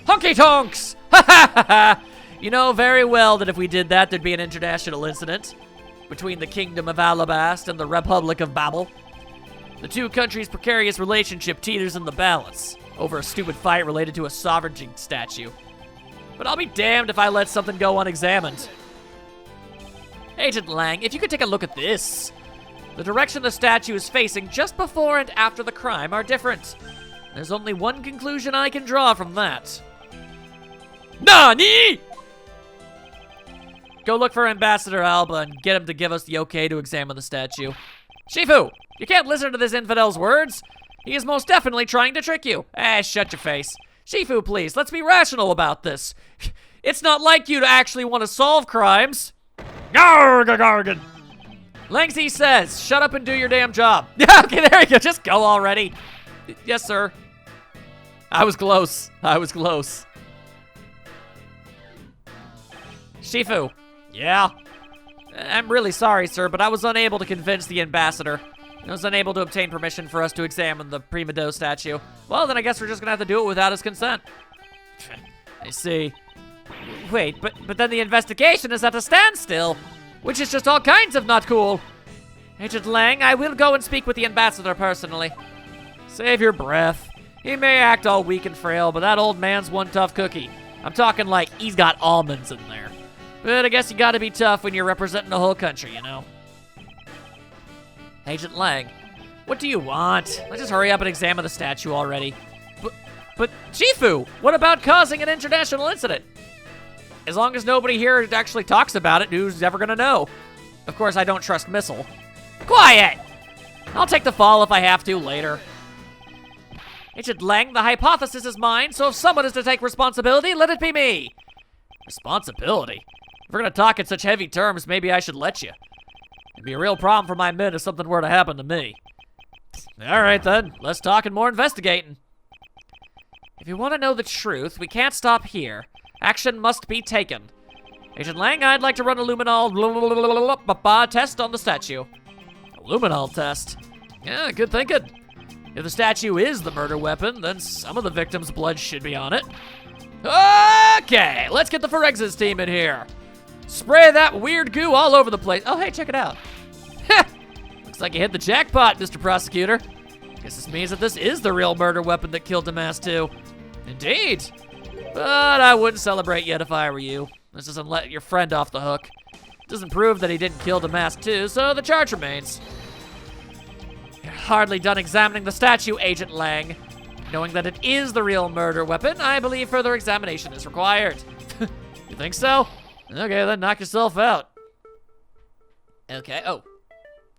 Honky tonks! Ha ha ha ha! You know very well that if we did that, there'd be an international incident between the Kingdom of Alabast and the Republic of Babel. The two countries' precarious relationship teeters in the balance over a stupid fight related to a sovereignty statue. But I'll be damned if I let something go unexamined. Agent Lang, if you could take a look at this. The direction the statue is facing just before and after the crime are different. There's only one conclusion I can draw from that. NANI?! Go look for Ambassador Alba and get him to give us the okay to examine the statue. Shifu, you can't listen to this infidel's words. He is most definitely trying to trick you. Shut your face. Shifu, please, let's be rational about this. It's not like you to actually want to solve crimes. Gargan. Langsy says, shut up and do your damn job. Okay, there you go. Just go already. Yes, sir. I was close. Shifu. Yeah? I'm really sorry, sir, but I was unable to convince the ambassador. I was unable to obtain permission for us to examine the Prima Do statue. Well, then I guess we're just gonna have to do it without his consent. I see. Wait, but then the investigation is at a standstill, which is just all kinds of not cool. Agent Lang, I will go and speak with the ambassador personally. Save your breath. He may act all weak and frail, but that old man's one tough cookie. I'm talking like he's got almonds in there. But I guess you gotta be tough when you're representing the whole country, you know? Agent Lang, what do you want? Let's just hurry up and examine the statue already. But Shifu, what about causing an international incident? As long as nobody here actually talks about it, who's ever gonna know? Of course, I don't trust Missile. Quiet! I'll take the fall if I have to later. Agent Lang, the hypothesis is mine, so if someone is to take responsibility, let it be me. Responsibility? If we're gonna talk in such heavy terms, maybe I should let you. It'd be a real problem for my men if something were to happen to me. All right then, less talk and more investigating. If you want to know the truth, we can't stop here. Action must be taken. Agent Lang, I'd like to run a luminol test on the statue. A luminol test? Yeah, good thinking. If the statue is the murder weapon, then some of the victim's blood should be on it. Okay, let's get the forensics team in here. Spray that weird goo all over the place. Oh, hey, check it out. Looks like you hit the jackpot, Mr. Prosecutor. Guess this means that this is the real murder weapon that killed Damas 2. Indeed. But I wouldn't celebrate yet if I were you. This doesn't let your friend off the hook. It doesn't prove that he didn't kill Damas 2, so the charge remains. You're hardly done examining the statue, Agent Lang. Knowing that it is the real murder weapon, I believe further examination is required. You think so? Okay, then knock yourself out. Okay, oh.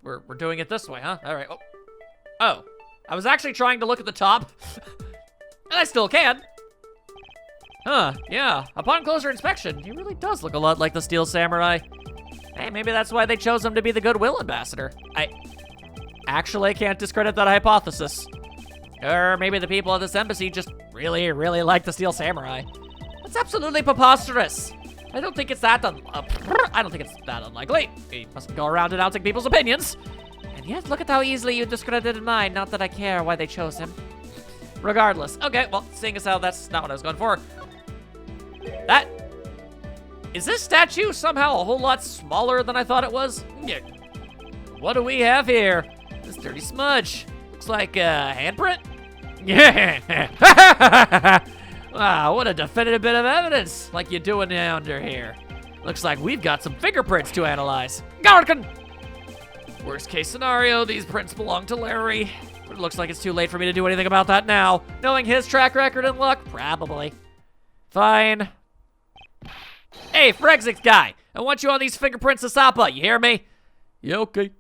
We're doing it this way, huh? All right, oh. I was actually trying to look at the top. And I still can. Huh, yeah. Upon closer inspection, he really does look a lot like the Steel Samurai. Hey, maybe that's why they chose him to be the Goodwill Ambassador. I actually can't discredit that hypothesis. Or maybe the people at this embassy just really, really like the Steel Samurai. That's absolutely preposterous. I don't think it's that unlikely. He mustn't go around announcing people's opinions. And yet, look at how easily you discredited mine. Not that I care why they chose him. Regardless. Okay, well, seeing as how that's not what I was going for. Is this statue somehow a whole lot smaller than I thought it was? Yeah. What do we have here? This dirty smudge. Looks like a handprint? Yeah. Wow, what a definitive bit of evidence, like you're doing under here. Looks like we've got some fingerprints to analyze. Garkin! Worst case scenario, these prints belong to Larry. But it looks like it's too late for me to do anything about that now. Knowing his track record and luck, probably. Fine. Hey, forensics guy, I want you on these fingerprints of Sapa, you hear me? Yeah, okay.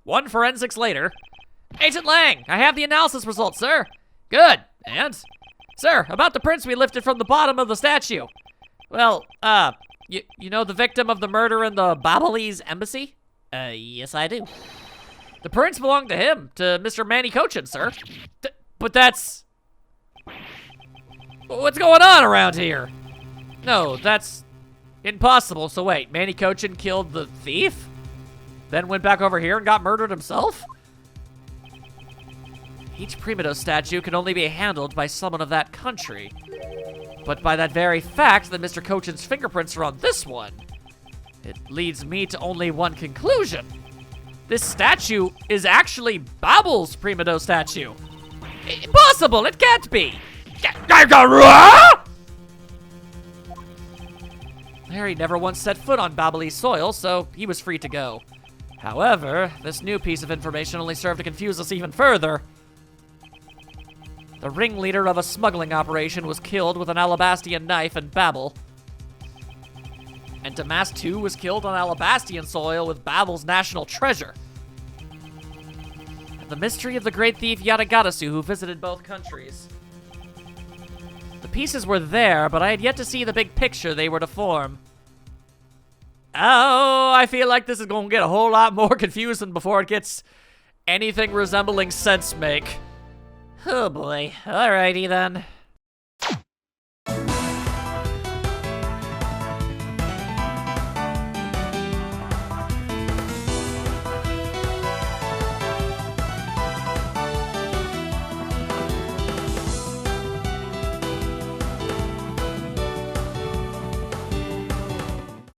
One forensics later. Agent Lang, I have the analysis results, sir. Good, and? Sir, about the prints we lifted from the bottom of the statue. Well, you know the victim of the murder in the Babalese embassy? Yes I do. The prints belong to him, to Mr. Manny Cochin, sir. But that's... What's going on around here? No, that's impossible. So wait, Manny Cochin killed the thief? Then went back over here and got murdered himself? Each Prima Do statue can only be handled by someone of that country. But by that very fact that Mr. Cochin's fingerprints are on this one, it leads me to only one conclusion. This statue is actually Babel's Prima Do statue. Impossible, it can't be. Larry never once set foot on Babalese soil, so he was free to go. However, this new piece of information only served to confuse us even further. The ringleader of a smuggling operation was killed with an Alabastian knife in Babel. And Damas 2 was killed on Alabastian soil with Babel's national treasure. And the mystery of the great thief Yatagatasu who visited both countries. The pieces were there, but I had yet to see the big picture they were to form. Oh, I feel like this is going to get a whole lot more confusing before it gets anything resembling sense make. Oh boy. Alrighty then.